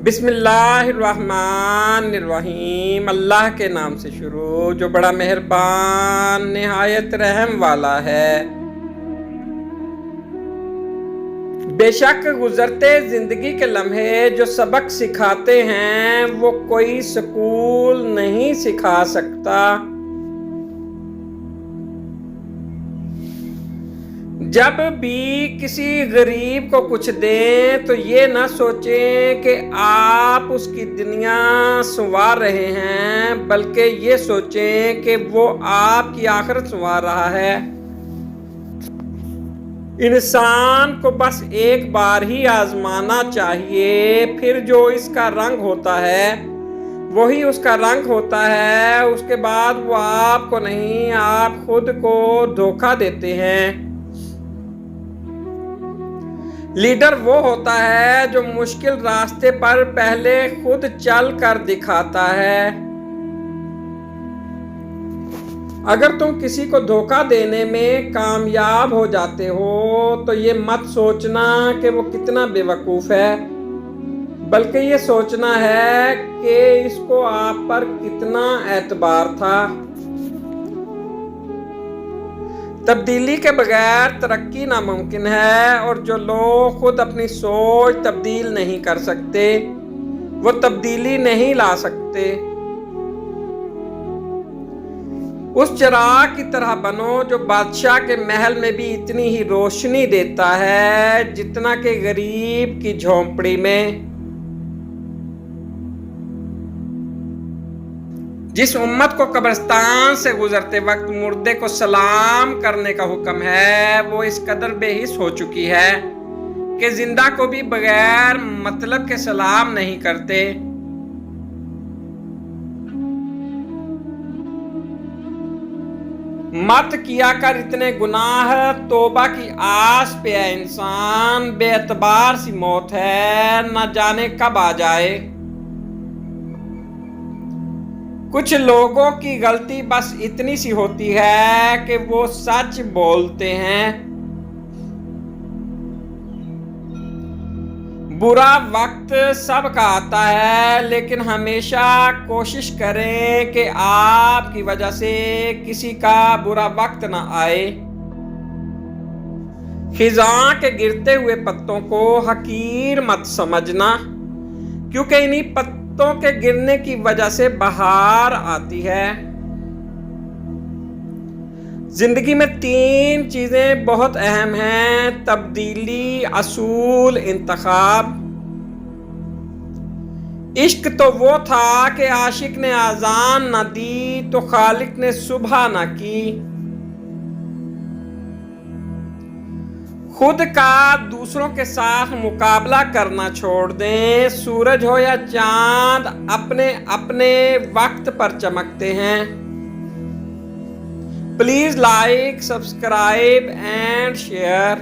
بسم اللہ الرحمن الرحیم، اللہ کے نام سے شروع جو بڑا مہربان نہایت رحم والا ہے۔ بے شک گزرتے زندگی کے لمحے جو سبق سکھاتے ہیں وہ کوئی سکول نہیں سکھا سکتا۔ جب بھی کسی غریب کو کچھ دیں تو یہ نہ سوچیں کہ آپ اس کی دنیا سنوار رہے ہیں، بلکہ یہ سوچیں کہ وہ آپ کی آخرت سنوار رہا ہے۔ انسان کو بس ایک بار ہی آزمانا چاہیے، پھر جو اس کا رنگ ہوتا ہے وہی اس کا رنگ ہوتا ہے۔ اس کے بعد وہ آپ کو نہیں، آپ خود کو دھوکہ دیتے ہیں۔ لیڈر وہ ہوتا ہے جو مشکل راستے پر پہلے خود چل کر دکھاتا ہے۔ اگر تم کسی کو دھوکہ دینے میں کامیاب ہو جاتے ہو تو یہ مت سوچنا کہ وہ کتنا بے وقوف ہے، بلکہ یہ سوچنا ہے کہ اس کو آپ پر کتنا اعتبار تھا۔ تبدیلی کے بغیر ترقی ناممکن ہے، اور جو لوگ خود اپنی سوچ تبدیل نہیں کر سکتے وہ تبدیلی نہیں لا سکتے۔ اس چراغ کی طرح بنو جو بادشاہ کے محل میں بھی اتنی ہی روشنی دیتا ہے جتنا کہ غریب کی جھونپڑی میں۔ جس امت کو قبرستان سے گزرتے وقت مردے کو سلام کرنے کا حکم ہے وہ اس قدر بے حس ہو چکی ہے کہ زندہ کو بھی بغیر مطلب کے سلام نہیں کرتے۔ مت کیا کر اتنے گناہ، توبہ کی آس پہ ہے انسان، بے اعتبار سی موت ہے، نہ جانے کب آ جائے۔ کچھ لوگوں کی غلطی بس اتنی سی ہوتی ہے کہ وہ سچ بولتے ہیں۔ برا وقت سب کا آتا ہے، لیکن ہمیشہ کوشش کریں کہ آپ کی وجہ سے کسی کا برا وقت نہ آئے۔ خزاں کے گرتے ہوئے پتوں کو حقیر مت سمجھنا، کیونکہ انہی پتوں کے گرنے کی وجہ سے بہار آتی ہے۔ زندگی میں 3 چیزیں بہت اہم ہیں: تبدیلی، اصول، انتخاب۔ عشق تو وہ تھا کہ عاشق نے اذان نہ دی تو خالق نے صبح نہ کی۔ خود کا دوسروں کے ساتھ مقابلہ کرنا چھوڑ دیں۔ سورج ہو یا چاند اپنے اپنے وقت پر چمکتے ہیں۔ Please like, subscribe and share.